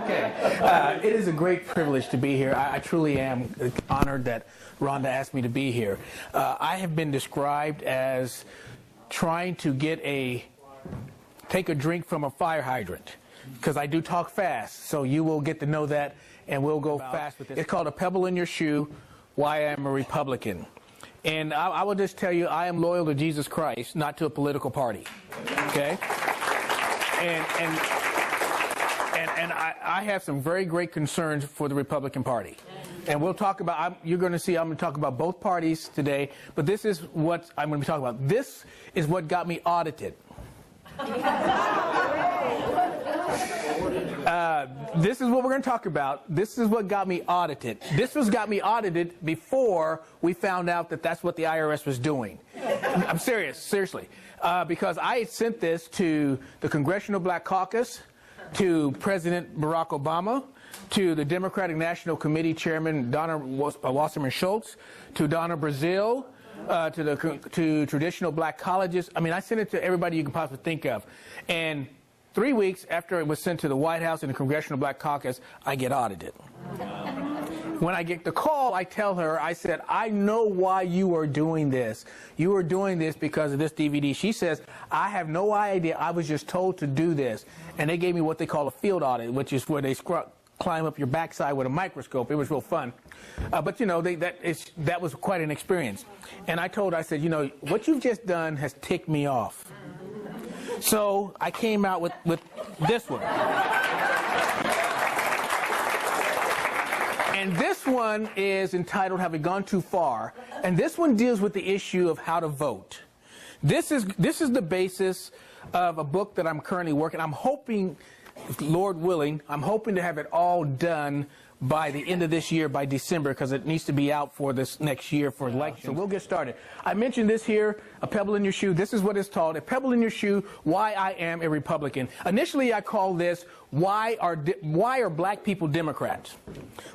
Okay. It is a great privilege to be here. I truly am honored that Rhonda asked me to be here. I have been described as trying to take a drink from a fire hydrant, because I do talk fast, so you will get to know that, and we'll go fast with this. It's called A Pebble in Your Shoe, Why I Am a Republican. And I will just tell you, I am loyal to Jesus Christ, not to a political party. Okay? And I have some very great concerns for the Republican Party. And we'll talk about, you're going to see, I'm going to talk about both parties today, but this is what I'm going to be talking about. This is what got me audited. This is what we're going to talk about. This is what got me audited. This got me audited before we found out that that's what the IRS was doing. I'm serious, seriously. Because I had sent this to the Congressional Black Caucus, to President Barack Obama, to the Democratic National Committee Chairman Donna Wasserman Schultz, to Donna Brazil, to traditional black colleges. I mean, I sent it to everybody you can possibly think of. And 3 weeks after it was sent to the White House and the Congressional Black Caucus, I get audited. When I get the call, I tell her, I said, I know why you are doing this. You are doing this because of this DVD. She says, I have no idea. I was just told to do this. And they gave me what they call a field audit, which is where they climb up your backside with a microscope. It was real fun. But, you know, that was quite an experience. And I told her, I said, you know, what you've just done has ticked me off. So I came out with this one. And this one is entitled, Have We Gone Too Far? And this one deals with the issue of how to vote. This is the basis of a book that I'm currently working. I'm hoping, Lord willing, I'm hoping to have it all done by the end of this year, by December, because it needs to be out for this next year for elections. So we'll get started. I mentioned this here, A Pebble in Your Shoe. This is what it's called, A Pebble in Your Shoe, Why I Am a Republican. Initially, I called this, Why are Black People Democrats?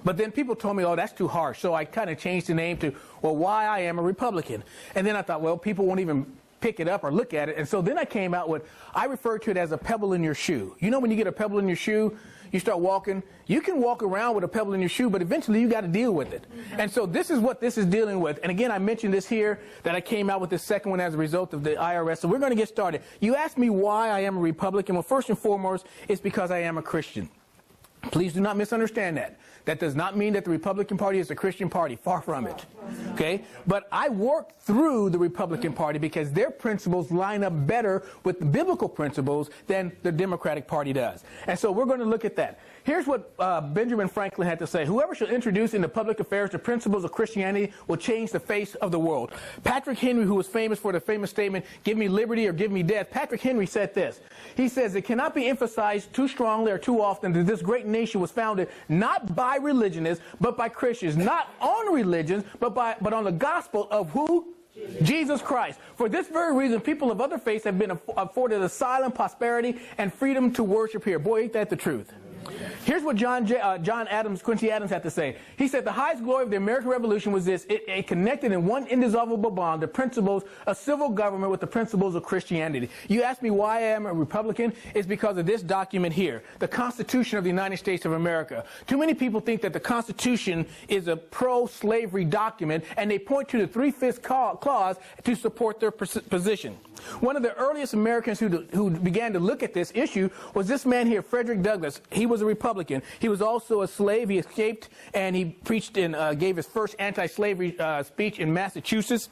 But then people told me, oh, that's too harsh. So I kind of changed the name to, well, Why I Am a Republican. And then I thought, well, people won't even pick it up or look at it. And so then I came out with, I refer to it as a pebble in your shoe. You know when you get a pebble in your shoe, you start walking, you can walk around with a pebble in your shoe, but eventually you got to deal with it. And so this is what this is dealing with. And again, I mentioned this here, that I came out with this second one as a result of the IRS. So we're going to get started. You asked me why I am a Republican. Well, first and foremost, it's because I am a Christian. Please do not misunderstand that. That does not mean that the Republican Party is a Christian party. Far from it. Okay? But I work through the Republican Party because their principles line up better with the biblical principles than the Democratic Party does. And so we're going to look at that. Here's what Benjamin Franklin had to say. Whoever shall introduce into public affairs the principles of Christianity will change the face of the world. Patrick Henry, who was famous for the famous statement, give me liberty or give me death, Patrick Henry said this. He says, it cannot be emphasized too strongly or too often that this great nation was founded not by religionists, but by Christians. Not on religions, but on the gospel of who? Jesus Christ. For this very reason, people of other faiths have been afforded asylum, prosperity, and freedom to worship here. Boy, ain't that the truth. Here's what Quincy Adams had to say. He said, the highest glory of the American Revolution was this. It connected in one indissoluble bond the principles of civil government with the principles of Christianity. You ask me why I am a Republican? It's because of this document here, the Constitution of the United States of America. Too many people think that the Constitution is a pro-slavery document, and they point to the 3/5 clause to support their position. One of the earliest Americans who began to look at this issue was this man here, Frederick Douglass. He was a Republican. He was also a slave. He escaped, and he preached and gave his first anti-slavery speech in Massachusetts.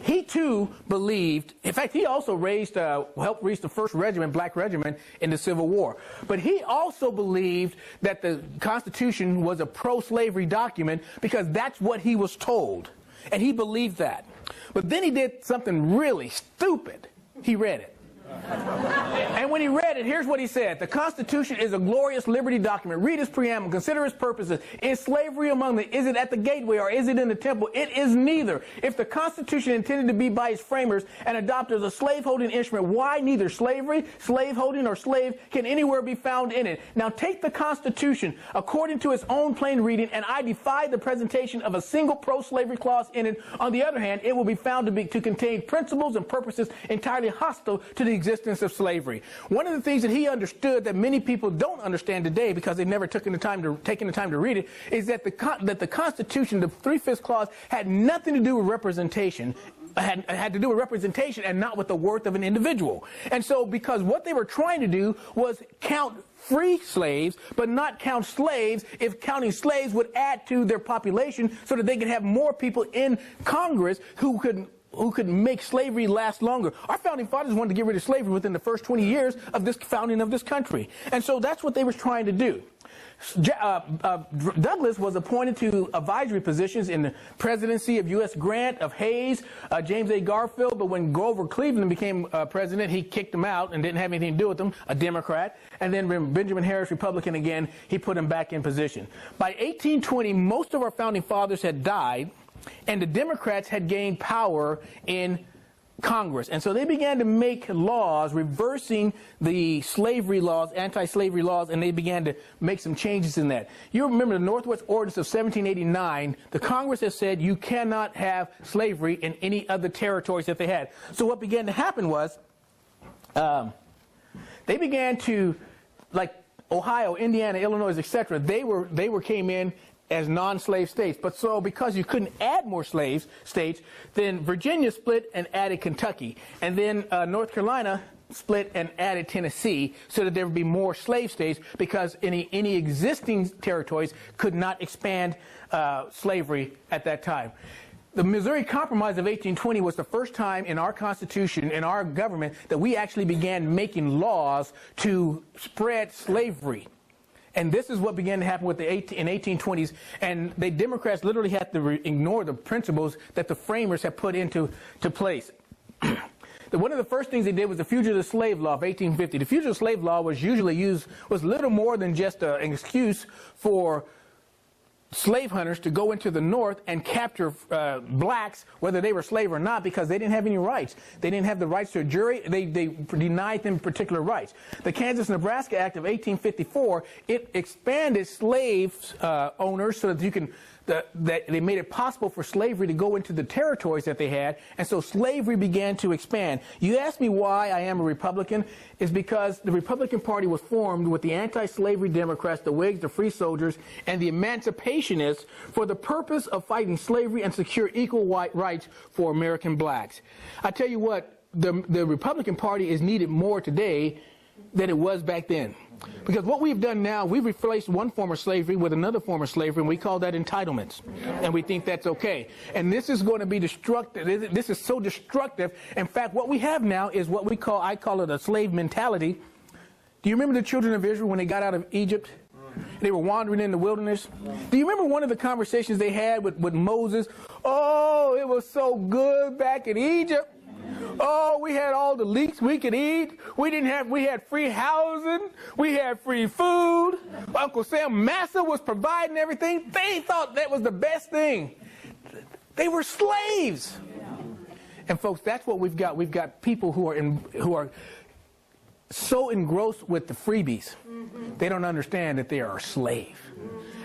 He, too, believed, in fact, he also helped raise the first regiment, black regiment, in the Civil War. But he also believed that the Constitution was a pro-slavery document because that's what he was told. And he believed that. But then he did something really stupid. He read it. And when he read it, here's what he said. The Constitution is a glorious liberty document. Read its preamble. Consider its purposes. Is slavery among them? Is it at the gateway or is it in the temple? It is neither. If the Constitution intended to be by its framers and adopted as a slave-holding instrument, why neither slavery, slave-holding, or slave can anywhere be found in it? Now take the Constitution according to its own plain reading, and I defy the presentation of a single pro-slavery clause in it. On the other hand, it will be found to contain principles and purposes entirely hostile to the existence of slavery. One of the things that he understood that many people don't understand today because they've never taken the time to read it is that the Constitution, the 3/5 clause, had nothing to do with representation. Had to do with representation and not with the worth of an individual. And so because what they were trying to do was count free slaves, but not count slaves, if counting slaves would add to their population so that they could have more people in Congress who could make slavery last longer. Our founding fathers wanted to get rid of slavery within the first 20 years of this founding of this country. And so that's what they were trying to do. Douglas was appointed to advisory positions in the presidency of U.S. Grant, of Hayes, James A. Garfield, but when Grover Cleveland became president, he kicked him out and didn't have anything to do with him, a Democrat. And then when Benjamin Harris, Republican again, he put him back in position. By 1820, most of our founding fathers had died, and the Democrats had gained power in Congress. And so they began to make laws reversing the slavery laws, anti-slavery laws, and they began to make some changes in that. You remember the Northwest Ordinance of 1789, the Congress has said you cannot have slavery in any other territories that they had. So what began to happen was they began to, like Ohio, Indiana, Illinois, etc., they came in as non-slave states. But so because you couldn't add more slave states, then Virginia split and added Kentucky. And then North Carolina split and added Tennessee so that there would be more slave states because any existing territories could not expand slavery at that time. The Missouri Compromise of 1820 was the first time in our Constitution, in our government, that we actually began making laws to spread slavery. And this is what began to happen with in 1820s, and the Democrats literally had to ignore the principles that the framers had put into place. One of the first things they did was the Fugitive Slave Law of 1850. The Fugitive Slave Law was little more than just an excuse for slave hunters to go into the North and capture blacks, whether they were slave or not, because they didn't have any rights. They didn't have the rights to a jury. They denied them particular rights. The Kansas-Nebraska Act of 1854, it expanded slave owners so that that they made it possible for slavery to go into the territories that they had, and so slavery began to expand. You ask me why I am a Republican, is because the Republican Party was formed with the anti-slavery Democrats, the Whigs, the Free Soldiers, and the Emancipationists for the purpose of fighting slavery and secure equal rights for American blacks. I tell you what, the Republican Party is needed more today than it was back then. Because what we've done now, we've replaced one form of slavery with another form of slavery, and we call that entitlements. And we think that's okay. And this is going to be destructive. This is so destructive. In fact, what we have now is what I call it a slave mentality. Do you remember the children of Israel when they got out of Egypt? They were wandering in the wilderness. Do you remember one of the conversations they had with Moses? Oh, it was so good back in Egypt. Oh, we had all the leeks we could eat. We had free housing. We had free food. Uncle Sam Massa was providing everything. They thought that was the best thing. They were slaves. And folks, that's what we've got. We've got people who are so engrossed with the freebies, they don't understand that they are a slave.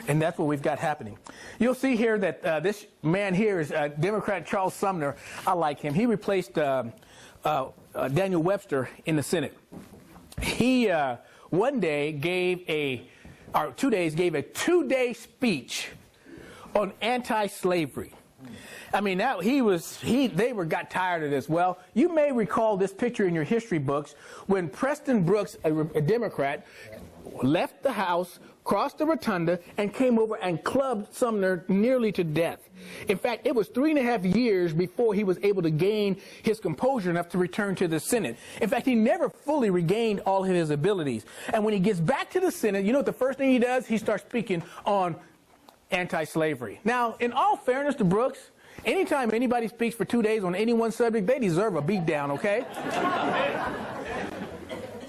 And that's what we've got happening. You'll see here that this man here is Democrat Charles Sumner. I like him. He replaced Daniel Webster in the Senate. He one day gave a 2 days gave a 2-day speech on anti-slavery. I mean, they got tired of this. Well, you may recall this picture in your history books when Preston Brooks, a Democrat, left the House, crossed the rotunda, and came over and clubbed Sumner nearly to death. In fact, it was 3.5 years before he was able to gain his composure enough to return to the Senate. In fact, he never fully regained all of his abilities. And when he gets back to the Senate, you know what the first thing he does? He starts speaking on anti-slavery. Now, in all fairness to Brooks, anytime anybody speaks for 2 days on any one subject, they deserve a beatdown, okay?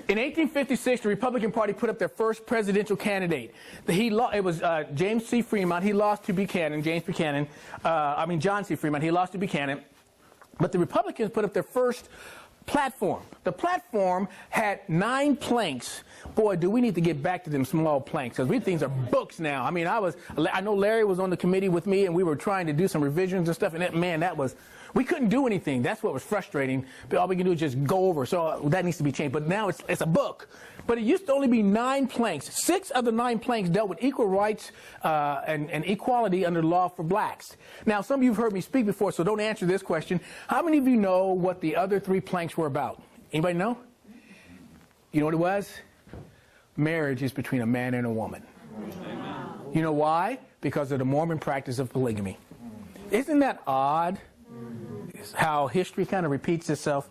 In 1856, the Republican Party put up their first presidential candidate. It was James C. Fremont. He lost to Buchanan, John C. Fremont. He lost to Buchanan. But the Republicans put up their first platform. The platform had 9 planks. Boy, do we need to get back to them small planks, because these things are books now. I mean, I know Larry was on the committee with me, and we were trying to do some revisions and stuff, and that was We couldn't do anything. That's what was frustrating. But all we can do is just go over. So that needs to be changed. But now it's a book. But it used to only be 9 planks. 6 of the 9 planks dealt with equal rights and equality under the law for blacks. Now, some of you have heard me speak before, so don't answer this question. How many of you know what the other 3 planks were about? Anybody know? You know what it was? Marriage is between a man and a woman. Amen. You know why? Because of the Mormon practice of polygamy. Isn't that odd? How history kind of repeats itself.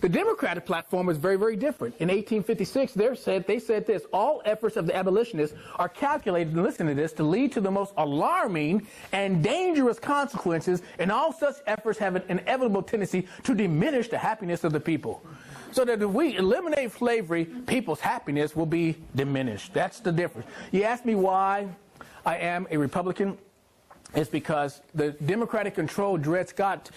The Democratic platform was very, very different. In 1856, they said this: all efforts of the abolitionists are calculated, and listen to this, to lead to the most alarming and dangerous consequences, and all such efforts have an inevitable tendency to diminish the happiness of the people. So that if we eliminate slavery, people's happiness will be diminished. That's the difference. You ask me why I am a Republican? It's because the Democratic-controlled Dred Scott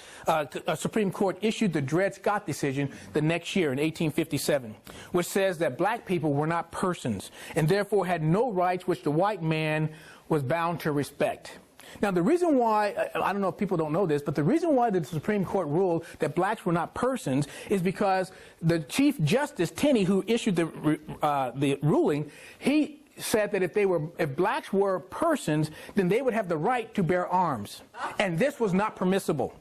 Supreme Court issued the Dred Scott decision the next year in 1857, which says that black people were not persons and therefore had no rights which the white man was bound to respect. Now, the reason why, I don't know if people don't know this, but the reason why the Supreme Court ruled that blacks were not persons is because the Chief Justice Tenney, who issued the ruling, he said that if blacks were persons, then they would have the right to bear arms. And this was not permissible.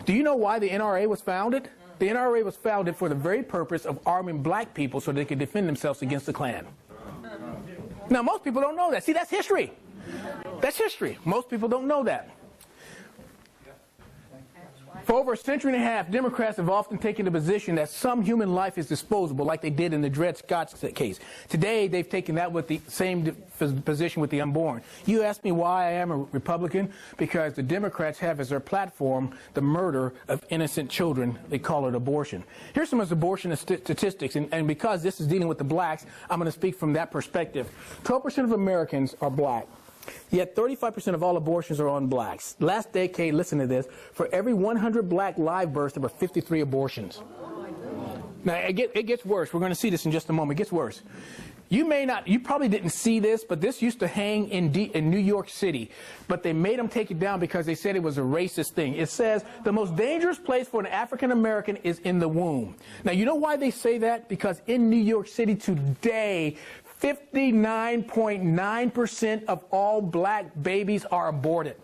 Do you know why the NRA was founded? The NRA was founded for the very purpose of arming black people so they could defend themselves against the Klan. Now, most people don't know that. See, that's history. That's history. Most people don't know that. For over a century and a half, Democrats have often taken the position that some human life is disposable, like they did in the Dred Scott case. Today, they've taken that with the same position with the unborn. You ask me why I am a Republican? Because the Democrats have as their platform the murder of innocent children. They call it abortion. Here's some of the abortion statistics, and because this is dealing with the blacks, I'm going to speak from that perspective. 12% of Americans are black. Yet 35% of all abortions are on blacks. Last decade, listen to this, for every 100 black live births, there were 53 abortions. Now, it gets worse. We're going to see this in just a moment. It gets worse. You probably didn't see this, but this used to hang in New York City. But they made them take it down because they said it was a racist thing. It says the most dangerous place for an African American is in the womb. Now, you know why they say that? Because in New York City today, 59.9% of all black babies are aborted.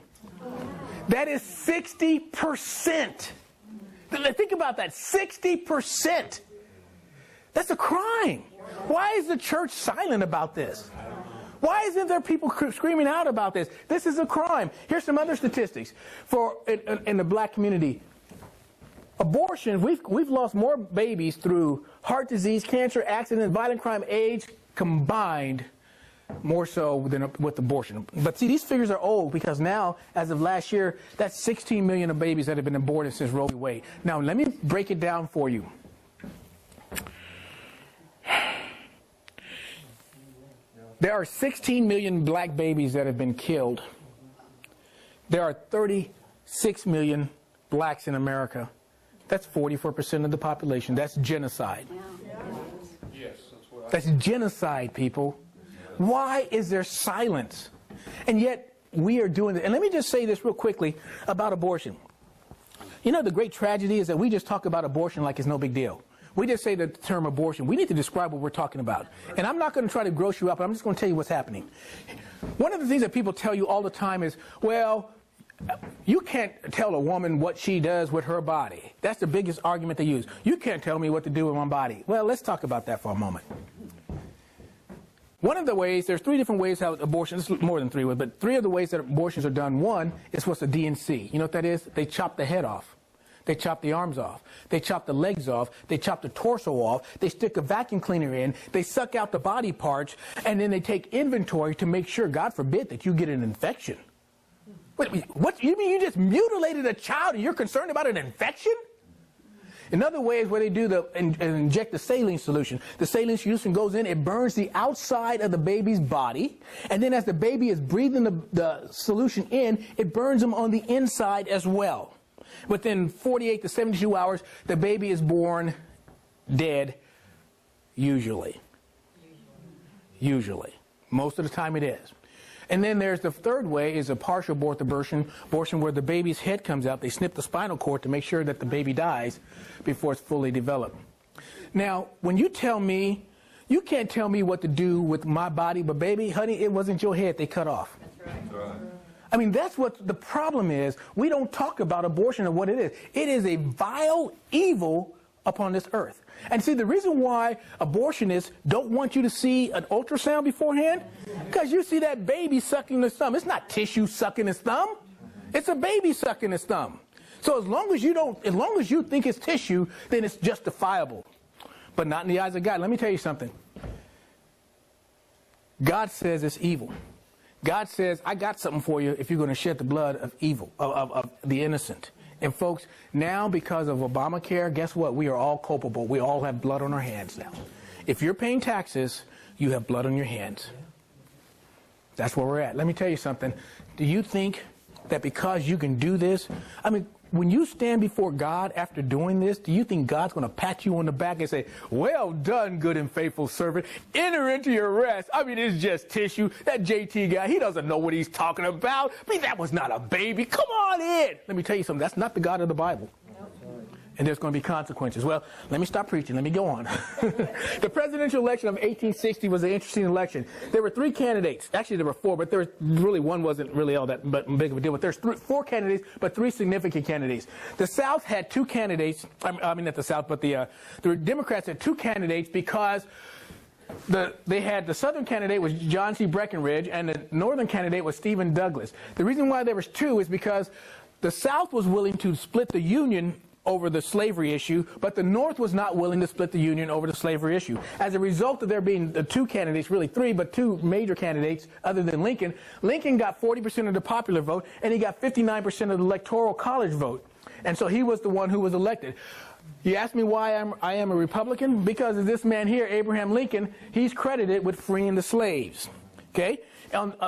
That is 60%. Think about that, 60%. That's a crime. Why is the church silent about this? Why isn't there people screaming out about this? This is a crime. Here's some other statistics. In the black community, abortion, we've lost more babies through heart disease, cancer, accident, violent crime, AIDS, combined more so than with abortion. But see, these figures are old because now, as of last year, that's 16 million of babies that have been aborted since Roe v. Wade. Now, let me break it down for you. There are 16 million black babies that have been killed. There are 36 million blacks in America. That's 44% of the population. That's genocide. That's genocide, people. Why is there silence? And yet, we are doing it. And let me just say this real quickly about abortion. You know, the great tragedy is that we just talk about abortion like it's no big deal. We just say the term abortion. We need to describe what we're talking about. And I'm not going to try to gross you up. I'm just going to tell you what's happening. One of the things that people tell you all the time is, well, you can't tell a woman what she does with her body. That's the biggest argument they use. You can't tell me what to do with my body. Well, let's talk about that for a moment. One of the ways, there's 3 different ways how abortion, this is more than 3 ways, but 3 of the ways that abortions are done. One is what's a DNC. You know what that is? They chop the head off. They chop the arms off. They chop the legs off. They chop the torso off. They stick a vacuum cleaner in. They suck out the body parts, and then they take inventory to make sure, God forbid, that you get an infection. Wait, what? You mean you just mutilated a child and you're concerned about an infection? Another way is where they do inject the saline solution. The saline solution goes in, it burns the outside of the baby's body, and then as the baby is breathing the solution in, it burns them on the inside as well. Within 48 to 72 hours, the baby is born dead, usually. Usually. Most of the time it is. And then there's the third way is a partial birth abortion where the baby's head comes out. They snip the spinal cord to make sure that the baby dies before it's fully developed. Now, when you tell me, you can't tell me what to do with my body, but baby, honey, it wasn't your head they cut off. That's right. I mean, that's what the problem is. We don't talk about abortion and what it is. It is a vile evil upon this earth. And see, the reason why abortionists don't want you to see an ultrasound beforehand, because you see that baby sucking his thumb. It's not tissue sucking his thumb. It's a baby sucking his thumb. So as long as you think it's tissue, then it's justifiable. But not in the eyes of God. Let me tell you something. God says it's evil. God says, I got something for you if you're going to shed the blood of evil, of the innocent. And folks, now because of Obamacare, guess what? We are all culpable. We all have blood on our hands now. If you're paying taxes, you have blood on your hands. That's where we're at. Let me tell you something. Do you think that because you can do this, I mean, when you stand before God after doing this, do you think God's going to pat you on the back and say, well done, good and faithful servant, enter into your rest? I mean, it's just tissue. That JT guy, he doesn't know what he's talking about. I mean, that was not a baby. Come on in. Let me tell you something. That's not the God of the Bible. And there's going to be consequences. Well, let me stop preaching. Let me go on. The presidential election of 1860 was an interesting election. There were three candidates. Actually, there were four, but one wasn't really all that big of a deal. But there's four candidates, but three significant candidates. The South had two candidates. I mean, not the South, but the Democrats had two candidates because they had the Southern candidate was John C. Breckinridge, and the Northern candidate was Stephen Douglas. The reason why there was two is because the South was willing to split the Union over the slavery issue, but the North was not willing to split the Union over the slavery issue. As a result of there being the two candidates, really three, but two major candidates other than Lincoln, Lincoln got 40% of the popular vote, and he got 59% of the Electoral College vote. And so he was the one who was elected. You ask me why I am a Republican? Because of this man here, Abraham Lincoln, he's credited with freeing the slaves. Okay?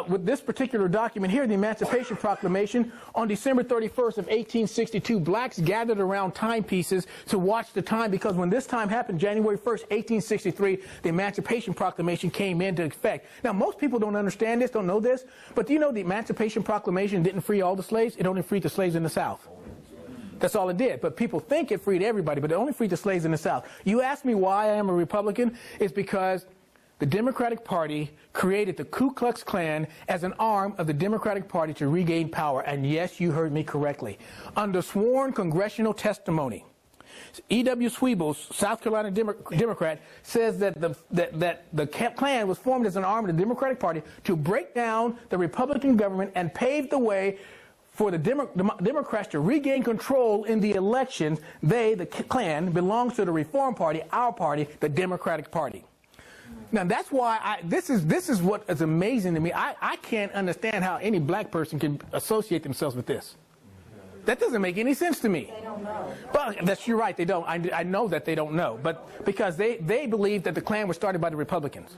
With this particular document here, the Emancipation Proclamation, on December 31st of 1862, blacks gathered around timepieces to watch the time, because when this time happened, January 1st, 1863, the Emancipation Proclamation came into effect. Now, most people don't understand this, don't know this, but do you know the Emancipation Proclamation didn't free all the slaves? It only freed the slaves in the South. That's all it did. But people think it freed everybody, but it only freed the slaves in the South. You ask me why I am a Republican? It's because the Democratic Party created the Ku Klux Klan as an arm of the Democratic Party to regain power. And yes, you heard me correctly. Under sworn congressional testimony, E.W. Sweebles, South Carolina Democrat, says that the Klan was formed as an arm of the Democratic Party to break down the Republican government and pave the way for the Democrats to regain control in the elections. They, the Klan, belongs to the Reform Party, our party, the Democratic Party. Now, that's why this is what is amazing to me. I can't understand how any black person can associate themselves with this. That doesn't make any sense to me. They don't know. But you're right, they don't. I know that they don't know. But because they believe that the Klan was started by the Republicans.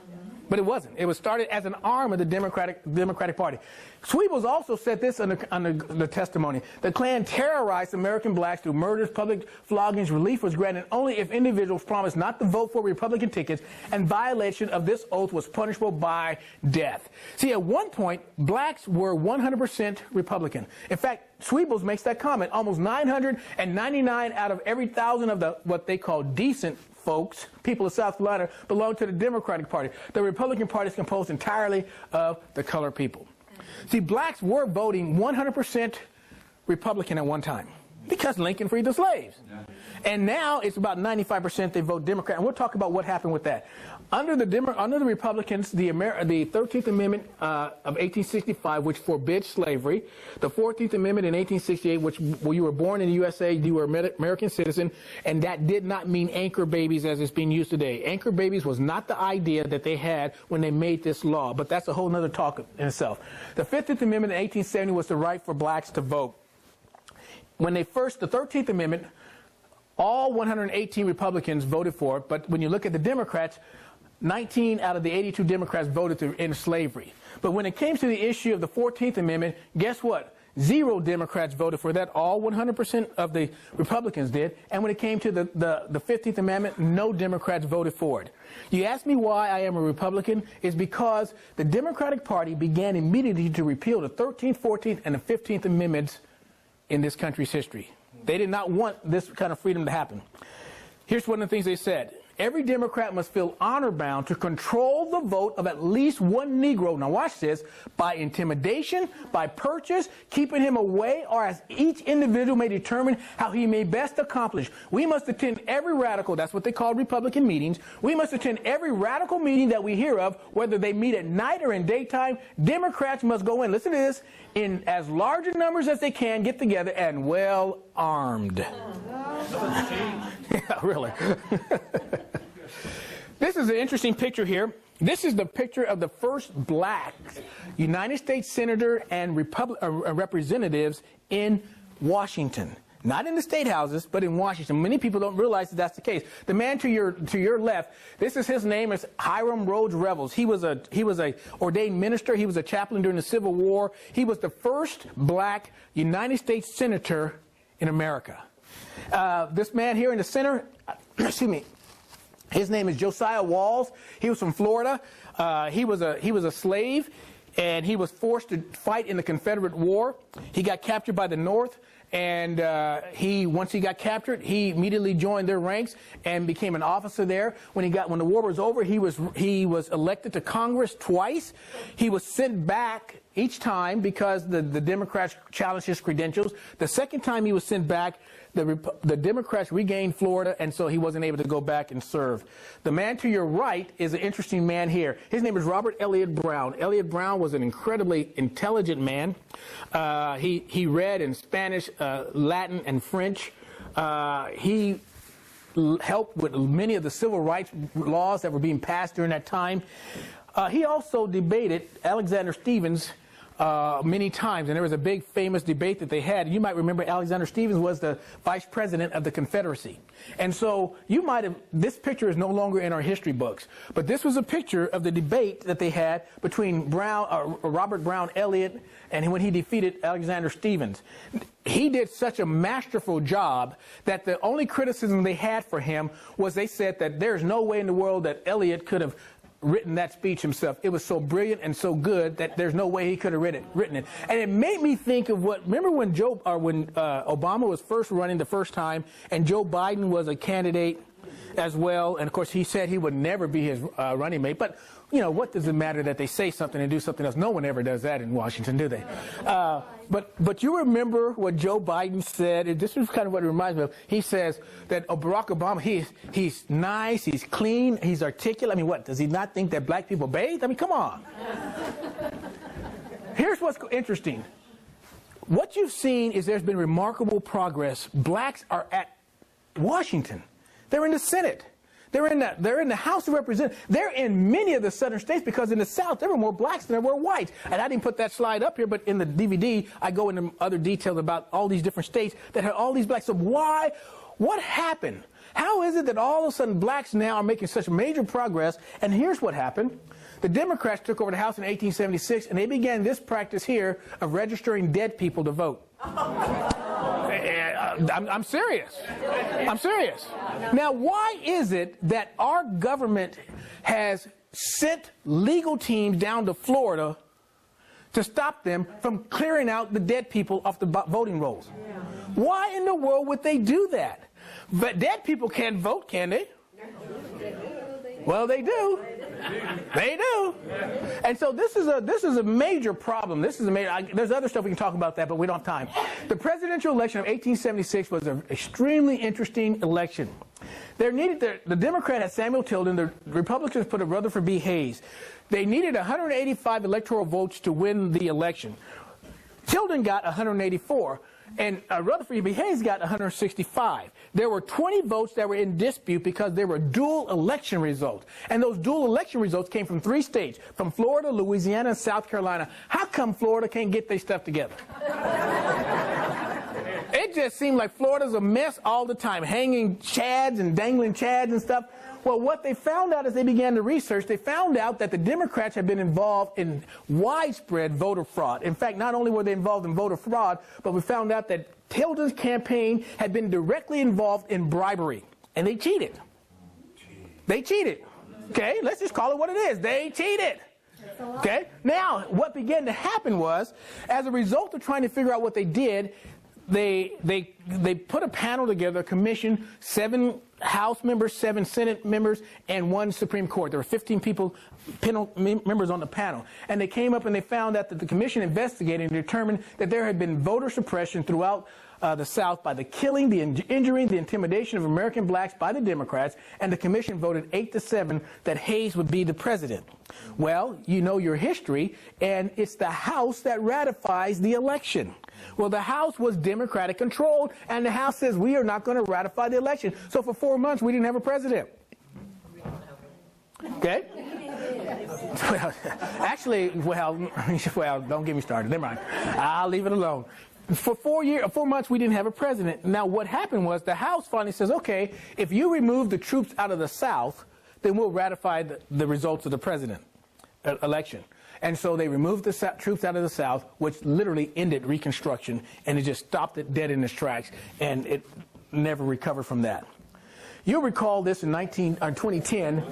But it wasn't. It was started as an arm of the Democratic Party. Sweebles also said this on the testimony. The Klan terrorized American blacks through murders, public floggings. Relief was granted only if individuals promised not to vote for Republican tickets, and violation of this oath was punishable by death. See, at one point, blacks were 100% Republican. In fact, Sweebles makes that comment. Almost 999 out of every 1,000 of the what they call decent folks, people of South Carolina, belong to the Democratic Party. The Republican Party is composed entirely of the colored people. See, blacks were voting 100% Republican at one time because Lincoln freed the slaves. And now it's about 95% they vote Democrat. And we'll talk about what happened with that. Under the Republicans, the 13th Amendment of 1865, which forbids slavery, the 14th Amendment in 1868, which when you were born in the USA, you were an American citizen, and that did not mean anchor babies as it's being used today. Anchor babies was not the idea that they had when they made this law, but that's a whole other talk in itself. The 15th Amendment in 1870 was the right for blacks to vote. When the 13th Amendment, all 118 Republicans voted for it, but when you look at the Democrats, 19 out of the 82 Democrats voted to end slavery. But when it came to the issue of the 14th Amendment, guess what? 0 Democrats voted for that. All 100% of the Republicans did. And when it came to the 15th Amendment, no Democrats voted for it. You ask me why I am a Republican? It's because the Democratic Party began immediately to repeal the 13th, 14th, and the 15th Amendments in this country's history. They did not want this kind of freedom to happen. Here's one of the things they said. Every Democrat must feel honor-bound to control the vote of at least one Negro, now watch this, by intimidation, by purchase, keeping him away, or as each individual may determine how he may best accomplish. We must attend every radical, that's what they call Republican meetings. We must attend every radical meeting that we hear of, whether they meet at night or in daytime. Democrats must go in, listen to this, in as large a numbers as they can, get together, and well armed. Yeah, really. This is an interesting picture here. This is the picture of the first black United States senator and representatives in Washington. Not in the state houses, but in Washington. Many people don't realize that that's the case. The man to your left, this is his name is Hiram Rhodes Revels. He was a ordained minister. He was a chaplain during the Civil War. He was the first black United States senator in America. This man here in the center, excuse me, his name is Josiah Walls. He was from Florida. He was a slave, and he was forced to fight in the Confederate War. He got captured by the North, and once he got captured, he immediately joined their ranks and became an officer there. When the war was over, he was elected to Congress twice. He was sent back each time because the Democrats challenged his credentials. The second time he was sent back, the Democrats regained Florida, and so he wasn't able to go back and serve. The man to your right is an interesting man here. His name is Robert Elliott Brown. Elliott Brown was an incredibly intelligent man. He read in Spanish, Latin, and French. He helped with many of the civil rights laws that were being passed during that time. He also debated Alexander Stephens many times, and there was a big famous debate that they had. You might remember Alexander Stephens was the vice president of the Confederacy. And so you might have, this picture is no longer in our history books, but this was a picture of the debate that they had between Robert Brown Elliott and when he defeated Alexander Stephens. He did such a masterful job that the only criticism they had for him was they said that there's no way in the world that Elliott could have written that speech himself. It was so brilliant and so good that there's no way he could have written it. And it made me think of remember when Obama was first running the first time, and Joe Biden was a candidate as well, and of course he said he would never be his running mate. But you know, what does it matter that they say something and do something else? No one ever does that in Washington, do they? But you remember what Joe Biden said. This is kind of what it reminds me of. He says that Barack Obama, he's nice, he's clean, he's articulate. I mean, what, does he not think that black people bathe? I mean, come on. Here's what's interesting. What you've seen is there's been remarkable progress. Blacks are at Washington. They're in the Senate. They're in the House of Representatives. They're in many of the southern states, because in the South there were more blacks than there were whites. And I didn't put that slide up here, but in the DVD I go into other details about all these different states that have all these blacks. So why? What happened? How is it that all of a sudden blacks now are making such major progress? And here's what happened. The Democrats took over the House in 1876, and they began this practice here of registering dead people to vote. I'm serious. I'm serious. Now, why is it that our government has sent legal teams down to Florida to stop them from clearing out the dead people off the voting rolls? Why in the world would they do that? But dead people can't vote, can they? Well, they do. They do. And so this is a major problem. This is a major. There's other stuff we can talk about that, but we don't have time. The presidential election of 1876 was an extremely interesting election. The Democrat had Samuel Tilden. The Republicans put a Rutherford B. Hayes. They needed 185 electoral votes to win the election. Tilden got 184. And Rutherford B. Hayes got 165. There were 20 votes that were in dispute because there were dual election results. And those dual election results came from 3 states, from Florida, Louisiana, and South Carolina. How come Florida can't get their stuff together? It it just seemed like Florida's a mess all the time, hanging chads and dangling chads and stuff. Well, what they found out as they began to research, they found out that the Democrats had been involved in widespread voter fraud. In fact, not only were they involved in voter fraud, but we found out that Tilden's campaign had been directly involved in bribery. And they cheated. They cheated. Okay, let's just call it what it is. They cheated. Okay, now what began to happen was, as a result of trying to figure out what they did, they put a panel together, a commission, 7 House members, 7 Senate members, and 1 Supreme Court. There were 15 members on the panel. And they came up and they found out that the commission investigated and determined that there had been voter suppression throughout the South by the killing, the injuring, the intimidation of American blacks by the Democrats, and the commission voted 8-7 that Hayes would be the president. Well, you know your history, and it's the House that ratifies the election. Well, the House was Democratic controlled, and the House says we are not going to ratify the election. So for 4 months, we didn't have a president. Okay? Well, actually, well, don't get me started. Never mind. I'll leave it alone. For 4 months, we didn't have a president. Now, what happened was the House finally says, okay, if you remove the troops out of the South, then we'll ratify the results of the president election. And so they removed the troops out of the South, which literally ended Reconstruction, and it just stopped it dead in its tracks, and it never recovered from that. You'll recall this in 2010,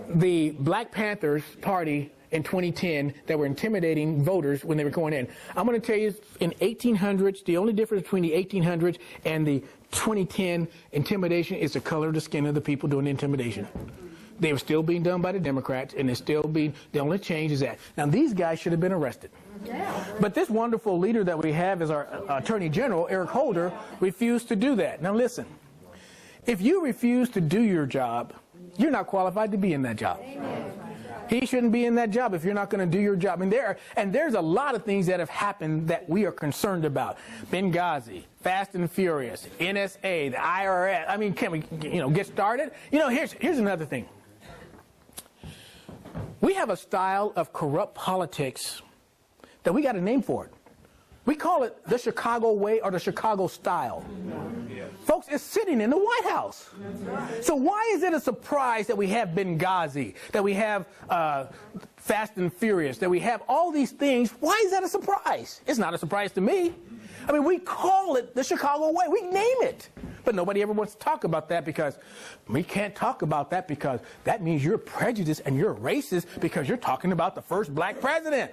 the Black Panthers Party in 2010 that were intimidating voters when they were going in. I'm going to tell you, in 1800s, the only difference between the 1800s and the 2010 intimidation is the color of the skin of the people doing the intimidation. They were still being done by the Democrats, and they're still being, the only change is that. Now, these guys should have been arrested. But this wonderful leader that we have as our Attorney General, Eric Holder, refused to do that. Now, listen, if you refuse to do your job, you're not qualified to be in that job. He shouldn't be in that job if you're not going to do your job. And there's a lot of things that have happened that we are concerned about. Benghazi, Fast and Furious, NSA, the IRS. I mean, can we, get started? Here's another thing. We have a style of corrupt politics that we got a name for it. We call it the Chicago way or the Chicago style. Folks, it's sitting in the White House. So why is it a surprise that we have Benghazi, that we have Fast and Furious, that we have all these things? Why is that a surprise? It's not a surprise to me. I mean, we call it the Chicago way. We name it. But nobody ever wants to talk about that because we can't talk about that because that means you're prejudiced and you're racist because you're talking about the first black president.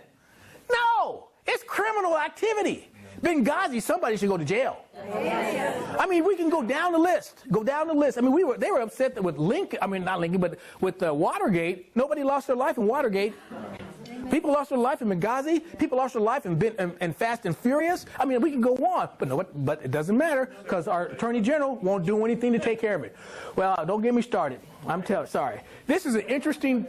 No! It's criminal activity. Benghazi, somebody should go to jail. I mean, we can go down the list. Go down the list. I mean, they were upset that with with Watergate, nobody lost their life in Watergate. People lost their life in Benghazi. People lost their life in Fast and Furious. I mean, we can go on, but it doesn't matter because our Attorney General won't do anything to take care of it. Well, don't get me started. Sorry. This is an interesting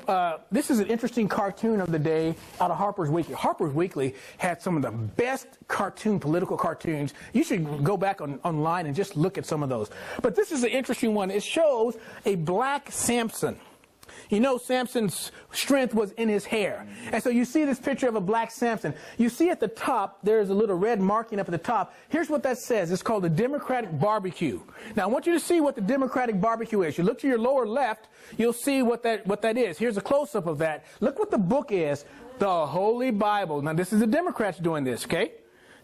cartoon of the day out of Harper's Weekly. Harper's Weekly had some of the best political cartoons. You should go back online and just look at some of those. But this is an interesting one. It shows a black Samson. You know, Samson's strength was in his hair. And so you see this picture of a black Samson. You see at the top, there's a little red marking up at the top. Here's what that says. It's called the Democratic Barbecue. Now, I want you to see what the Democratic Barbecue is. You look to your lower left, you'll see what that is. Here's a close-up of that. Look what the book is, the Holy Bible. Now, this is the Democrats doing this, okay?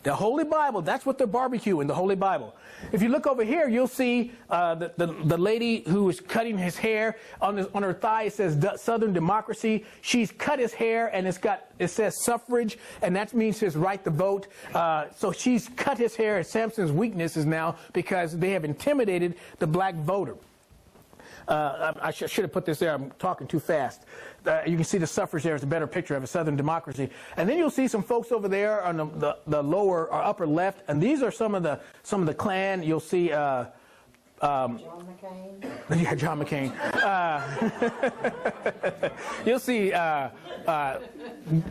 The Holy Bible, that's what they're barbecuing, the Holy Bible. If you look over here, you'll see the lady who is cutting his hair. On her thigh, it says Southern Democracy. She's cut his hair, and it says suffrage, and that means his right to vote. So she's cut his hair, and Samson's weakness is now because they have intimidated the black voter. I should have put this there. I'm talking too fast. You can see the suffrage there is a better picture of a Southern Democracy. And then you'll see some folks over there on the lower or upper left, and these are some of the Klan. You'll see John McCain. Yeah, John McCain. You'll see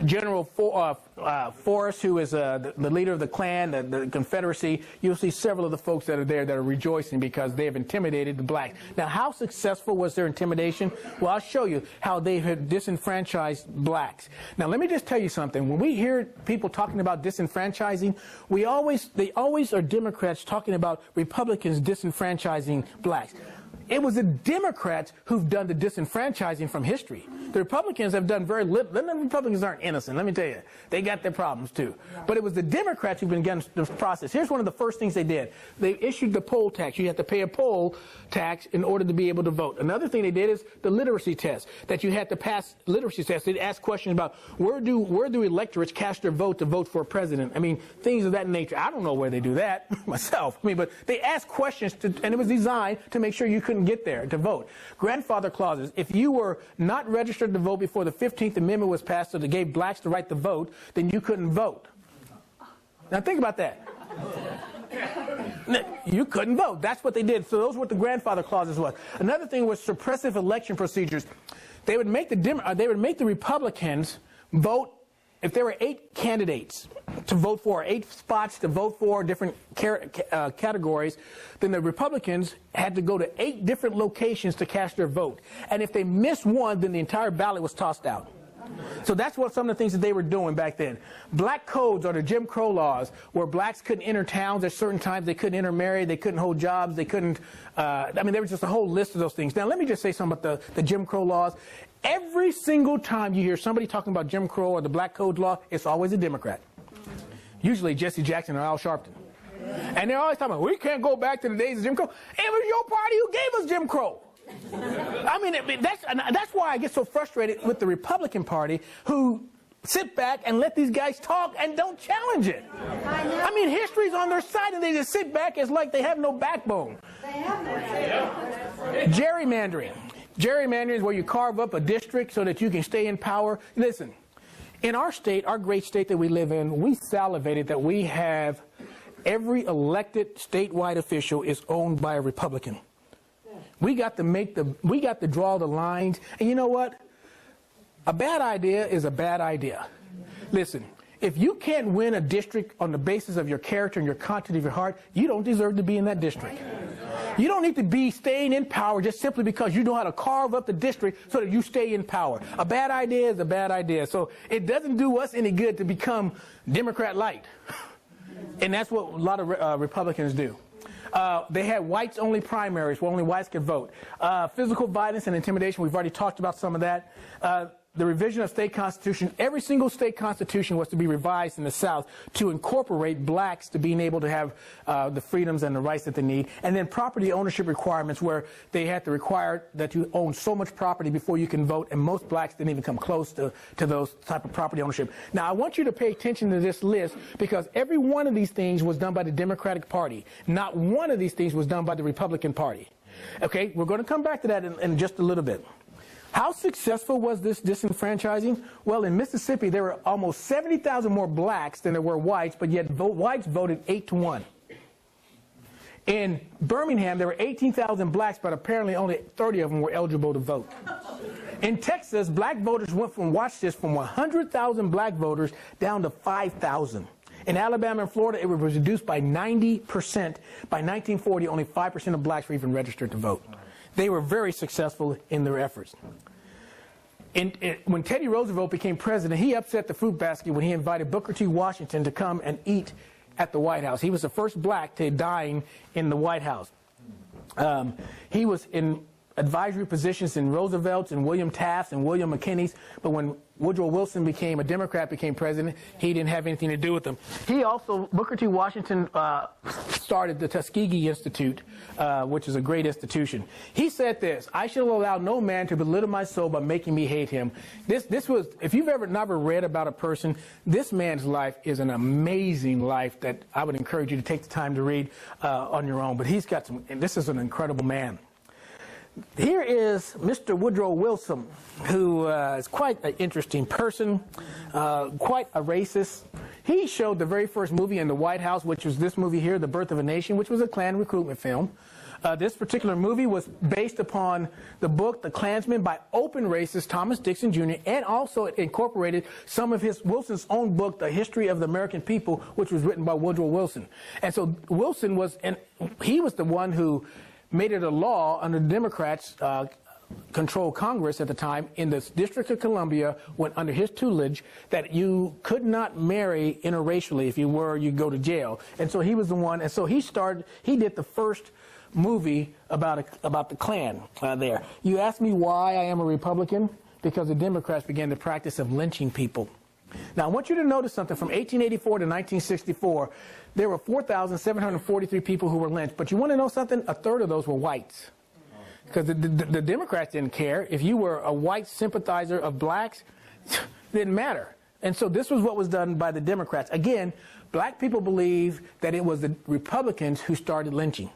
General Forrest, who is the leader of the Klan, the Confederacy. You'll see several of the folks that are there that are rejoicing because they have intimidated the blacks. Now, how successful was their intimidation? Well, I'll show you how they have disenfranchised blacks. Now, let me just tell you something. When we hear people talking about disenfranchising, they always are Democrats talking about Republicans disenfranchising blacks. It was the Democrats who've done the disenfranchising from history. The Republicans have done very little. The Republicans aren't innocent, let me tell you. They got their problems, too. But it was the Democrats who've been against this process. Here's one of the first things they did. They issued the poll tax. You have to pay a poll tax in order to be able to vote. Another thing they did is the literacy test, that you had to pass literacy tests. They'd ask questions about where do electorates cast their vote to vote for a president? I mean, things of that nature. I don't know where they do that myself. I mean, but they asked questions, and it was designed to make sure you couldn't get there to vote. Grandfather clauses. If you were not registered to vote before the 15th Amendment was passed, so that gave blacks the right to vote, then you couldn't vote. Now think about that. You couldn't vote. That's what they did. So those were what the grandfather clauses was. Another thing was suppressive election procedures. They would make the Republicans vote if there were 8 candidates to vote for, 8 spots to vote for, different categories, then the Republicans had to go to 8 different locations to cast their vote. And if they missed one, then the entire ballot was tossed out. So that's what some of the things that they were doing back then. Black codes, or the Jim Crow laws, where blacks couldn't enter towns at certain times, they couldn't intermarry, they couldn't hold jobs, they couldn't, I mean, there was just a whole list of those things. Now, let me just say something about the Jim Crow laws. Every single time you hear somebody talking about Jim Crow or the Black Code law, it's always a Democrat. Usually Jesse Jackson or Al Sharpton. And they're always talking about, we can't go back to the days of Jim Crow. It was your party who gave us Jim Crow. I mean, that's why I get so frustrated with the Republican Party, who sit back and let these guys talk and don't challenge it. I mean, history's on their side, and they just sit back as like they have no backbone. They have no. Gerrymandering. Gerrymandering is where you carve up a district so that you can stay in power. Listen, in our state, our great state that we live in, we salivated that we have every elected statewide official is owned by a Republican. We got to draw the lines. And you know what? A bad idea is a bad idea. Listen, if you can't win a district on the basis of your character and your content of your heart, you don't deserve to be in that district. You don't need to be staying in power just simply because you know how to carve up the district so that you stay in power. A bad idea is a bad idea. So it doesn't do us any good to become Democrat light. And that's what a lot of Republicans do. They had whites-only primaries where only whites could vote. Physical violence and intimidation, we've already talked about some of that. The revision of state constitution, every single state constitution was to be revised in the South to incorporate blacks to being able to have the freedoms and the rights that they need. And then property ownership requirements, where they had to require that you own so much property before you can vote, and most blacks didn't even come close to those type of property ownership. Now, I want you to pay attention to this list, because every one of these things was done by the Democratic Party. Not one of these things was done by the Republican Party. Okay, we're going to come back to that in just a little bit. How successful was this disenfranchising? Well, in Mississippi, there were almost 70,000 more blacks than there were whites, but yet whites voted 8-1. In Birmingham, there were 18,000 blacks, but apparently only 30 of them were eligible to vote. In Texas, black voters went from, watch this, from 100,000 black voters down to 5,000. In Alabama and Florida, it was reduced by 90%. By 1940, only 5% of blacks were even registered to vote. They were very successful in their efforts. When Teddy Roosevelt became president, he upset the fruit basket when he invited Booker T. Washington to come and eat at the White House. He was the first black to dine in the White House. He was in advisory positions in Roosevelt's and William Taft's and William McKinley's, but when Woodrow Wilson became a Democrat, became president, he didn't have anything to do with them. He also, Booker T. Washington started the Tuskegee Institute, which is a great institution. He said this: "I shall allow no man to belittle my soul by making me hate him." This was, if you've never read about a person, this man's life is an amazing life that I would encourage you to take the time to read on your own. But he's got some, and this is an incredible man. Here is Mr. Woodrow Wilson, who is quite an interesting person, quite a racist. He showed the very first movie in the White House, which was this movie here, The Birth of a Nation, which was a Klan recruitment film. This particular movie was based upon the book The Klansman by open racist Thomas Dixon Jr. and also it incorporated some of Wilson's own book, The History of the American People, which was written by Woodrow Wilson. And so Wilson he was the one who made it a law under the Democrats controlled Congress at the time in the District of Columbia, when under his tutelage, that you could not marry interracially. If you were, you'd go to jail. And so he was the one, and so he did the first movie about the Klan there. You asked me why I am a Republican? Because the Democrats began the practice of lynching people. Now, I want you to notice something. From 1884 to 1964, there were 4,743 people who were lynched. But you want to know something? A third of those were whites. Because the Democrats didn't care. If you were a white sympathizer of blacks, it didn't matter. And so this was what was done by the Democrats. Again, black people believe that it was the Republicans who started lynching.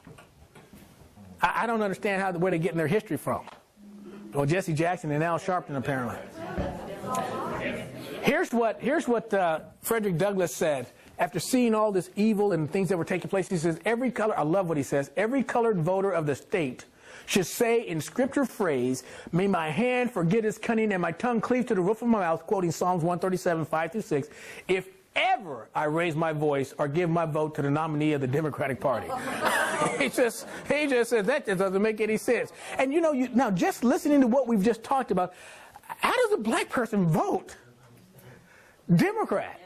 I don't understand where they're getting their history from. Well, Jesse Jackson and Al Sharpton, apparently. Here's what Frederick Douglass said after seeing all this evil and things that were taking place. He says, I love what he says, every colored voter of the state should say in scripture phrase, may my hand forget its cunning and my tongue cleave to the roof of my mouth, quoting Psalms 137, 5-6, if ever I raise my voice or give my vote to the nominee of the Democratic Party. he just says that just doesn't make any sense. And now just listening to what we've just talked about, how does a black person vote? Democrat.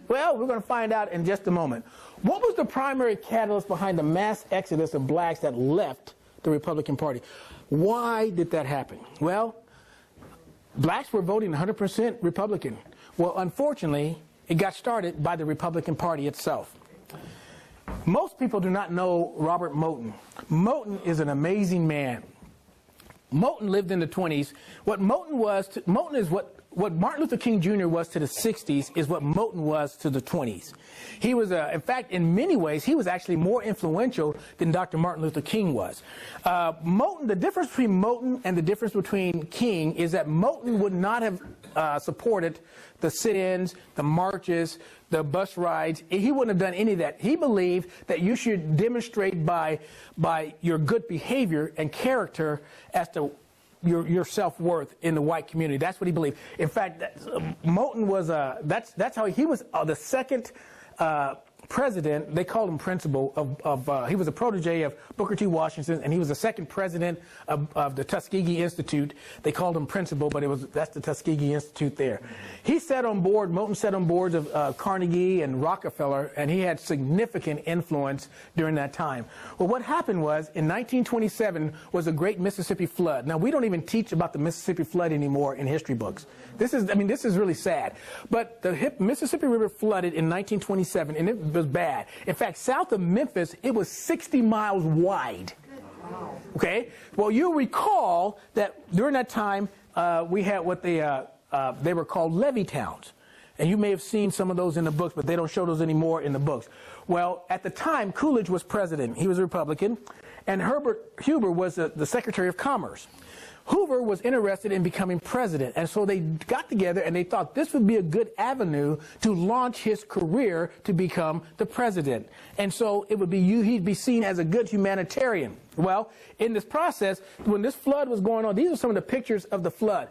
Well, we're going to find out in just a moment. What was the primary catalyst behind the mass exodus of blacks that left the Republican Party? Why did that happen? Well, blacks were voting 100% Republican. Well, unfortunately, it got started by the Republican Party itself. Most people do not know Robert Moton. Moton is an amazing man. Moton lived in the 20s. What Moton is what Martin Luther King Jr. was to the 60s is what Moton was to the 20s. He was, in fact, in many ways, he was actually more influential than Dr. Martin Luther King was. The difference between Moton and the difference between King is that Moton would not have supported the sit-ins, the marches, the bus rides. He wouldn't have done any of that. He believed that you should demonstrate by your good behavior and character as to your self-worth in the white community. That's what he believed. In fact, Moton was that's how he was the second president. They called him principal he was a protege of Booker T. Washington, and he was the second president of the Tuskegee Institute. They called him principal, but that's the Tuskegee Institute there. Moton sat on boards of Carnegie and Rockefeller, and he had significant influence during that time. Well, what happened was, in 1927 was the Great Mississippi Flood. Now, we don't even teach about the Mississippi Flood anymore in history books. This is really sad. But the Mississippi River flooded in 1927, and it was bad. In fact, south of Memphis, it was 60 miles wide. Okay? Well, you'll recall that during that time, we had what they were called levee towns. And you may have seen some of those in the books, but they don't show those anymore in the books. Well, at the time, Coolidge was president. He was a Republican. And Herbert Hoover was the Secretary of Commerce. Hoover was interested in becoming president, and so they got together and they thought this would be a good avenue to launch his career to become the president. And so he'd be seen as a good humanitarian. Well, in this process, when this flood was going on, these are some of the pictures of the flood.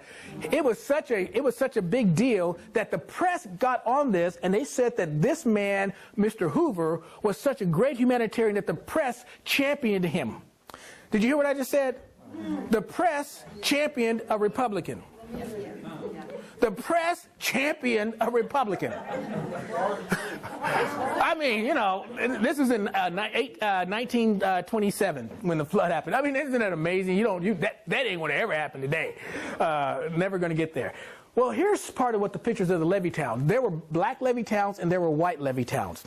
It was such a big deal that the press got on this, and they said that this man, Mr. Hoover, was such a great humanitarian that the press championed him. Did you hear what I just said? The press championed a Republican. The press championed a Republican. I mean, this is in 1927 when the flood happened. I mean, isn't that amazing? That ain't going to ever happen today. Never going to get there. Well, here's part of what the pictures of the levee towns. There were black levee towns and there were white levee towns.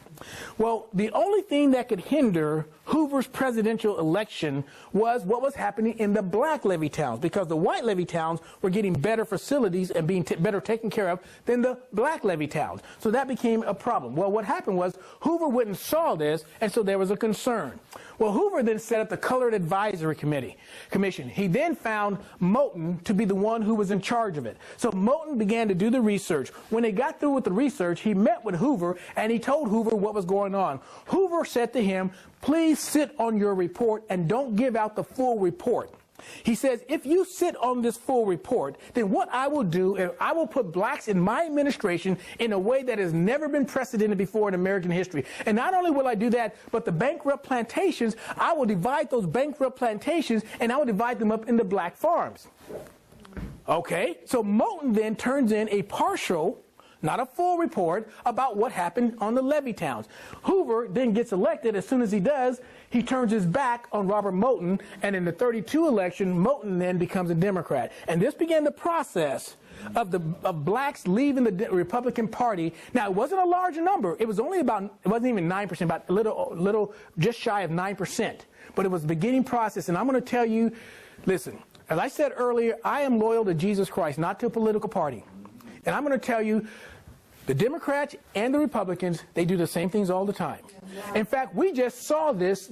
Well, the only thing that could hinder Hoover's presidential election was what was happening in the black levee towns, because the white levee towns were getting better facilities and being better taken care of than the black levee towns. So that became a problem. Well, what happened was Hoover went and saw this, and so there was a concern. Well, Hoover then set up the Colored Advisory Commission. He then found Moton to be the one who was in charge of it. So Moton Moulton began to do the research. When they got through with the research, he met with Hoover, and he told Hoover what was going on. Hoover said to him, please sit on your report and don't give out the full report. He says, if you sit on this full report, then what I will do is I will put blacks in my administration in a way that has never been precedented before in American history. And not only will I do that, but the bankrupt plantations, I will divide those bankrupt plantations and I will divide them up into black farms. Okay, so Moulton then turns in a partial, not a full report about what happened on the levee towns. Hoover then gets elected. As soon as he does, he turns his back on Robert Moulton, and in the 32 election, Moulton then becomes a Democrat. And this began the process of blacks leaving the Republican Party. Now, it wasn't a large number. It was only about, it wasn't even 9%, about a little, just shy of 9%. But it was the beginning process, and I'm going to tell you, listen, as I said earlier, I am loyal to Jesus Christ, not to a political party. And I'm going to tell you, the Democrats and the Republicans, they do the same things all the time. In fact, we just saw this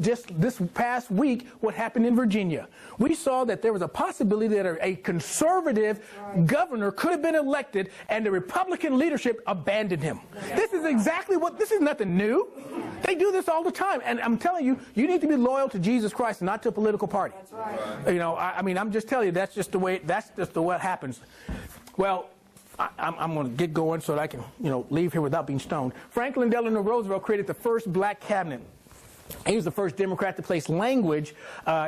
past week, what happened in Virginia. We saw that there was a possibility that a conservative governor could have been elected, and the Republican leadership abandoned him. This is exactly what, this is nothing new. They do this all the time. And I'm telling you, you need to be loyal to Jesus Christ, not to a political party. That's right. You know, I mean, I'm just telling you, that's just the way it happens. Well, I'm going to get going so that I can, leave here without being stoned. Franklin Delano Roosevelt created the first black cabinet. He was the first Democrat to place language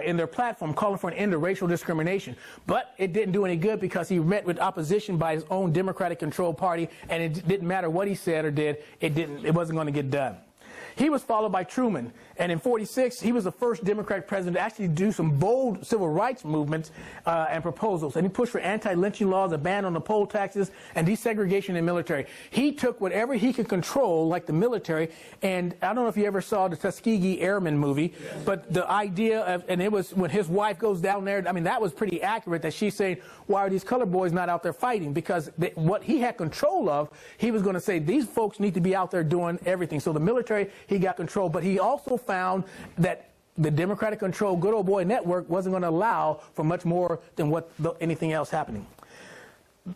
in their platform calling for an end to racial discrimination. But it didn't do any good because he met with opposition by his own Democratic-controlled party, and it didn't matter what he said or did, it wasn't going to get done. He was followed by Truman, and in '46, he was the first Democratic president to actually do some bold civil rights movements and proposals. And he pushed for anti-lynching laws, a ban on the poll taxes, and desegregation in the military. He took whatever he could control, like the military, and I don't know if you ever saw the Tuskegee Airmen movie, but the idea of, and it was when his wife goes down there, I mean, that was pretty accurate, that she's saying, why are these colored boys not out there fighting? Because what he had control of, he was going to say, these folks need to be out there doing everything. So the military, he got control, but he also found that the Democratic-controlled good old boy network wasn't going to allow for much more than anything else happening.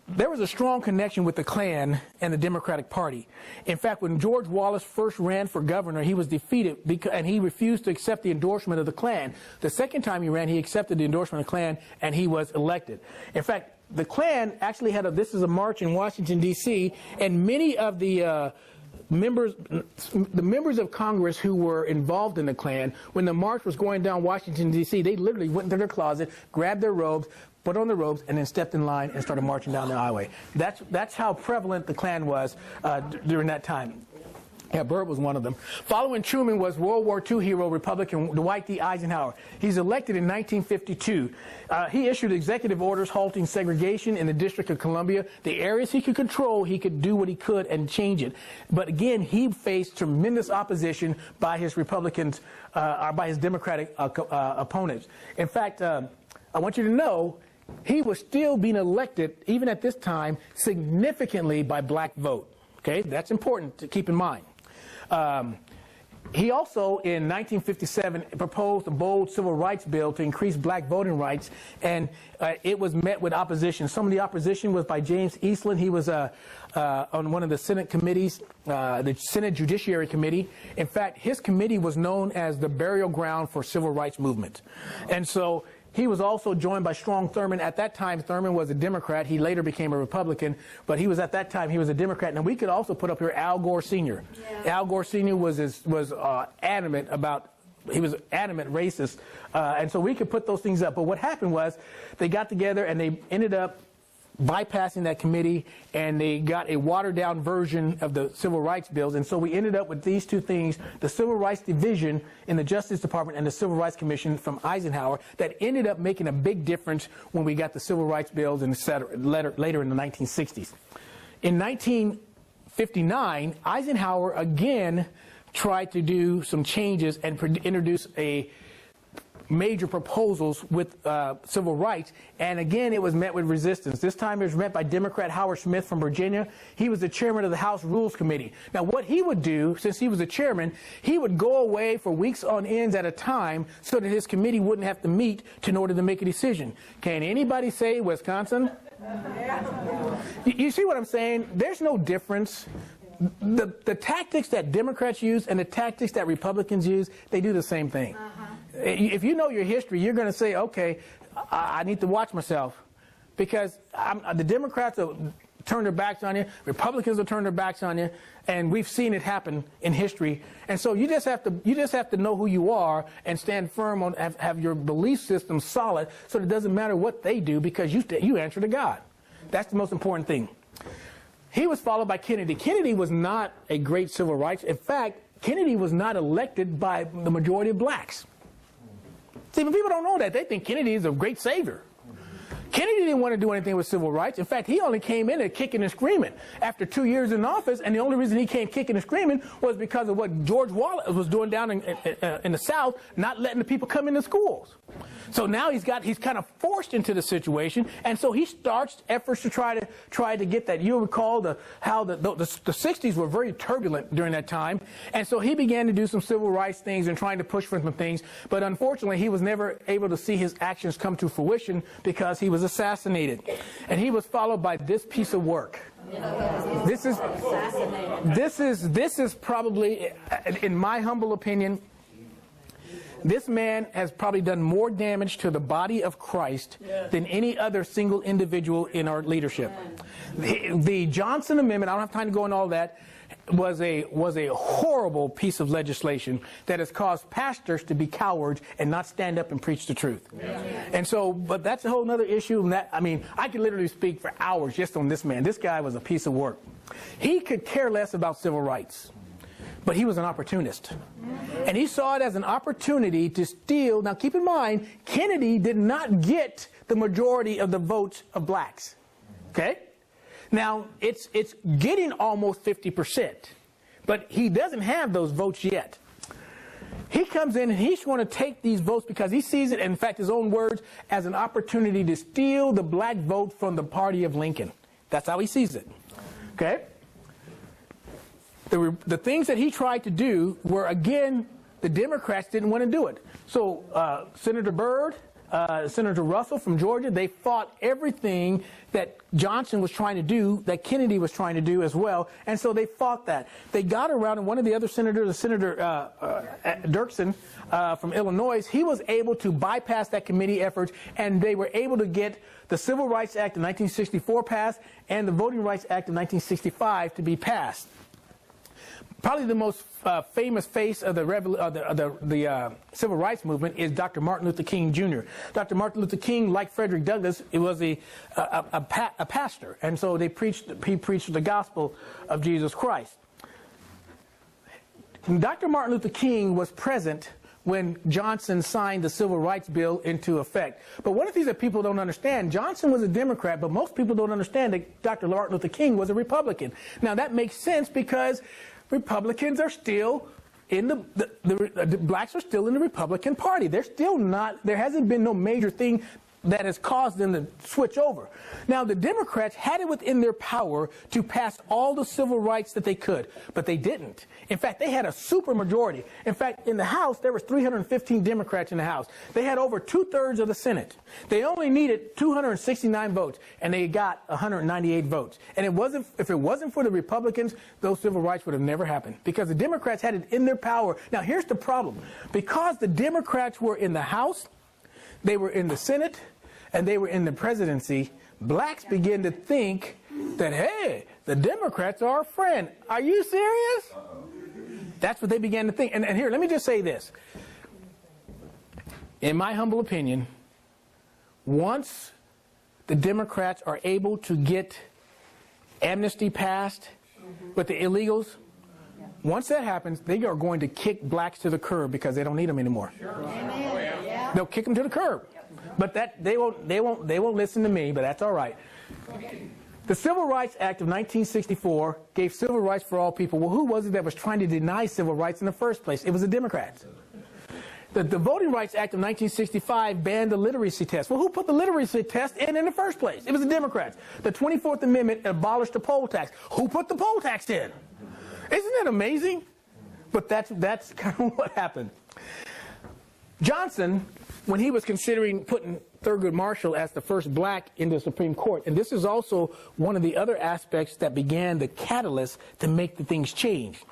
There was a strong connection with the Klan and the Democratic Party. In fact, when George Wallace first ran for governor, he was defeated and he refused to accept the endorsement of the Klan. The second time he ran, he accepted the endorsement of the Klan and he was elected. In fact, the Klan actually had this is a march in Washington, D.C., and many of the members of Congress who were involved in the Klan, when the march was going down Washington, D.C., they literally went into their closet, grabbed their robes, put on the robes, and then stepped in line and started marching down the highway. That's how prevalent the Klan was during that time. Yeah, Byrd was one of them. Following Truman was World War II hero Republican Dwight D. Eisenhower. He's elected in 1952. He issued executive orders halting segregation in the District of Columbia. The areas he could control, he could do what he could and change it. But again, he faced tremendous opposition by his Republicans, by his Democratic opponents. In fact, I want you to know, he was still being elected, even at this time, significantly by black vote. Okay, that's important to keep in mind. He also, in 1957, proposed a bold civil rights bill to increase black voting rights, and it was met with opposition. Some of the opposition was by James Eastland. He was on one of the Senate committees, the Senate Judiciary Committee. In fact, his committee was known as the burial ground for civil rights movement. And so he was also joined by Strom Thurmond. At that time, Thurmond was a Democrat. He later became a Republican, but at that time, he was a Democrat. And we could also put up here Al Gore Sr. Yeah. Al Gore Sr. was adamant racist. And so we could put those things up. But what happened was they got together and they ended up bypassing that committee, and they got a watered-down version of the civil rights bills. And so we ended up with these two things, the Civil Rights Division in the Justice Department and the Civil Rights Commission from Eisenhower, that ended up making a big difference when we got the civil rights bills and later in the 1960s. In 1959, Eisenhower again tried to do some changes and introduce a major proposals with civil rights, and again it was met with resistance. This time it was met by Democrat Howard Smith from Virginia. He was the chairman of the House Rules Committee. Now what he would do, since he was the chairman, he would go away for weeks on ends at a time so that his committee wouldn't have to meet in order to make a decision. Can anybody say Wisconsin? You see what I'm saying? There's no difference. The tactics that Democrats use and the tactics that Republicans use, they do the same thing. If you know your history, you're going to say, okay, I need to watch myself, because the Democrats will turn their backs on you, Republicans will turn their backs on you, and we've seen it happen in history. And so you just have to know who you are and stand firm on have your belief system solid, so it doesn't matter what they do, because you answer to God. That's the most important thing. He was followed by Kennedy. Kennedy was not a great civil rights. In fact, Kennedy was not elected by the majority of blacks. See, when people don't know that, they think Kennedy is a great savior. Kennedy didn't want to do anything with civil rights. In fact, he only came in kicking and screaming after 2 years in office, and the only reason he came kicking and screaming was because of what George Wallace was doing down in the South, not letting the people come into schools. So now he's kind of forced into the situation, and so he starts efforts to try to get that. You'll recall how the 60s were very turbulent during that time, and so he began to do some civil rights things and trying to push for some things, but unfortunately he was never able to see his actions come to fruition because he was assassinated. And he was followed by this piece of work. This is probably, in my humble opinion, this man has probably done more damage to the body of Christ than any other single individual in our leadership. The Johnson Amendment, I don't have time to go into all that, was a horrible piece of legislation that has caused pastors to be cowards and not stand up and preach the truth. And so, but that's a whole other issue. And that, I mean, I could literally speak for hours just on this man. This guy was a piece of work. He could care less about civil rights, but he was an opportunist. And he saw it as an opportunity to steal. Now, keep in mind, Kennedy did not get the majority of the votes of blacks. Okay? Now, it's getting almost 50%, but he doesn't have those votes yet. He comes in and he's going to take these votes because he sees it, in fact, his own words, as an opportunity to steal the black vote from the party of Lincoln. That's how he sees it. Okay? The things that he tried to do were, again, the Democrats didn't want to do it. So Senator Byrd, Senator Russell from Georgia, they fought everything that Johnson was trying to do, that Kennedy was trying to do as well, and so they fought that. They got around, and one of the other senators, Senator Dirksen from Illinois, he was able to bypass that committee effort, and they were able to get the Civil Rights Act of 1964 passed and the Voting Rights Act of 1965 to be passed. Probably the most famous face of the civil rights movement is Dr. Martin Luther King Jr. Dr. Martin Luther King, like Frederick Douglass, it was a pastor, and so he preached the gospel of Jesus Christ. Dr. Martin Luther King was present when Johnson signed the Civil Rights Bill into effect. But one of the things that people don't understand, Johnson was a Democrat, but most people don't understand that Dr. Martin Luther King was a Republican. Now that makes sense because Republicans are still in the blacks are still in the Republican Party. They're still not, there hasn't been no major thing that has caused them to switch over. Now, the Democrats had it within their power to pass all the civil rights that they could, but they didn't. In fact, they had a super majority. In fact, in the House, there was 315 Democrats in the House. They had over 2/3 of the Senate. They only needed 269 votes, and they got 198 votes. And if it wasn't for the Republicans, those civil rights would have never happened, because the Democrats had it in their power. Now, here's the problem. Because the Democrats were in the House, they were in the Senate, and they were in the presidency, blacks began to think that, hey, the Democrats are our friend. Are you serious? That's what they began to think. And here, let me just say this. In my humble opinion, once the Democrats are able to get amnesty passed with the illegals, once that happens, they are going to kick blacks to the curb because they don't need them anymore. They'll kick them to the curb. But they won't listen to me, but that's all right. The Civil Rights Act of 1964 gave civil rights for all people. Well, who was it that was trying to deny civil rights in the first place? It was the Democrats. The Voting Rights Act of 1965 banned the literacy test. Well, who put the literacy test in the first place? It was the Democrats. The 24th Amendment abolished the poll tax. Who put the poll tax in? Isn't that amazing? But that's kind of what happened. Johnson, when he was considering putting Thurgood Marshall as the first black in the Supreme Court, and this is also one of the other aspects that began the catalyst to make the things change.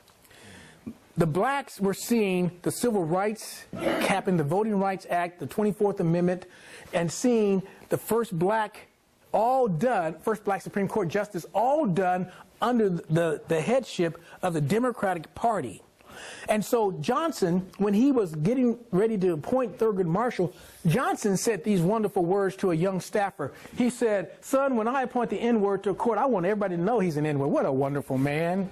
The blacks were seeing the Civil Rights capping the Voting Rights Act, the 24th Amendment, and seeing the first black Supreme Court justice all done under the headship of the Democratic Party. And so Johnson, when he was getting ready to appoint Thurgood Marshall, Johnson said these wonderful words to a young staffer. He said, "Son, when I appoint the N-word to a court, I want everybody to know he's an N-word." What a wonderful man.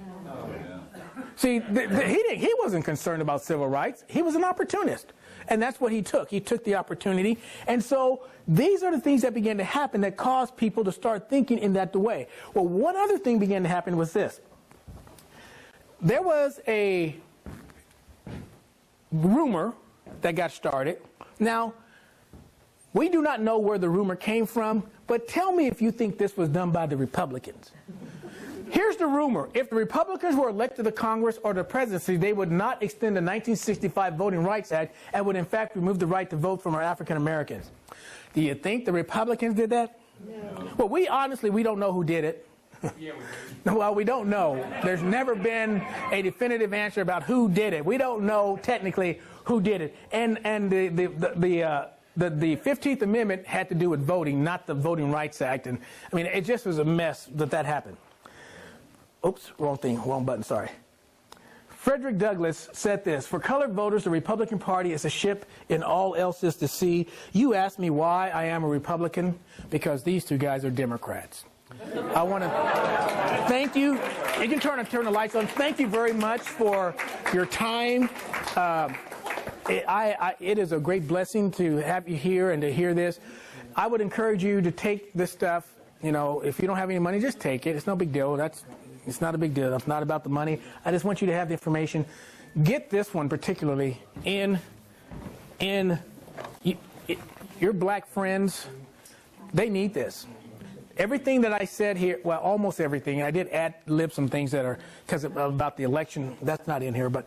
See, he wasn't concerned about civil rights. He was an opportunist. And that's what he took. He took the opportunity. And so these are the things that began to happen that caused people to start thinking in that way. Well, one other thing began to happen was this. There was a rumor that got started. Now, we do not know where the rumor came from, but tell me if you think this was done by the Republicans. Here's the rumor. If the Republicans were elected to Congress or the presidency, they would not extend the 1965 Voting Rights Act and would, in fact, remove the right to vote from our African Americans. Do you think the Republicans did that? No. Well, we don't know who did it. Yeah, we do. Well, we don't know. There's never been a definitive answer about who did it. We don't know technically who did it. And the 15th Amendment had to do with voting, not the Voting Rights Act. And I mean, it just was a mess that happened. Oops, wrong button, sorry. Frederick Douglass said this: "For colored voters, the Republican Party is a ship and all else is the sea. You ask me why I am a Republican? Because these two guys are Democrats." I want to thank you. You can turn the lights on. Thank you very much for your time. It is a great blessing to have you here and to hear this. I would encourage you to take this stuff. You know, if you don't have any money, just take it. It's no big deal. It's not a big deal. It's not about the money. I just want you to have the information. Get this one particularly in your black friends. They need this. Everything that I said here, well, almost everything. I did ad-lib some things that are because about the election. That's not in here, but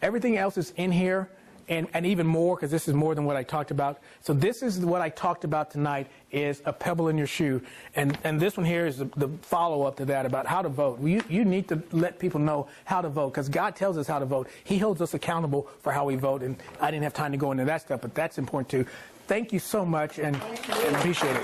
everything else is in here. And even more, because this is more than what I talked about. So this is what I talked about tonight, is a pebble in your shoe. And this one here is the follow-up to that about how to vote. You need to let people know how to vote, because God tells us how to vote. He holds us accountable for how we vote, and I didn't have time to go into that stuff, but that's important too. Thank you so much, and appreciate it.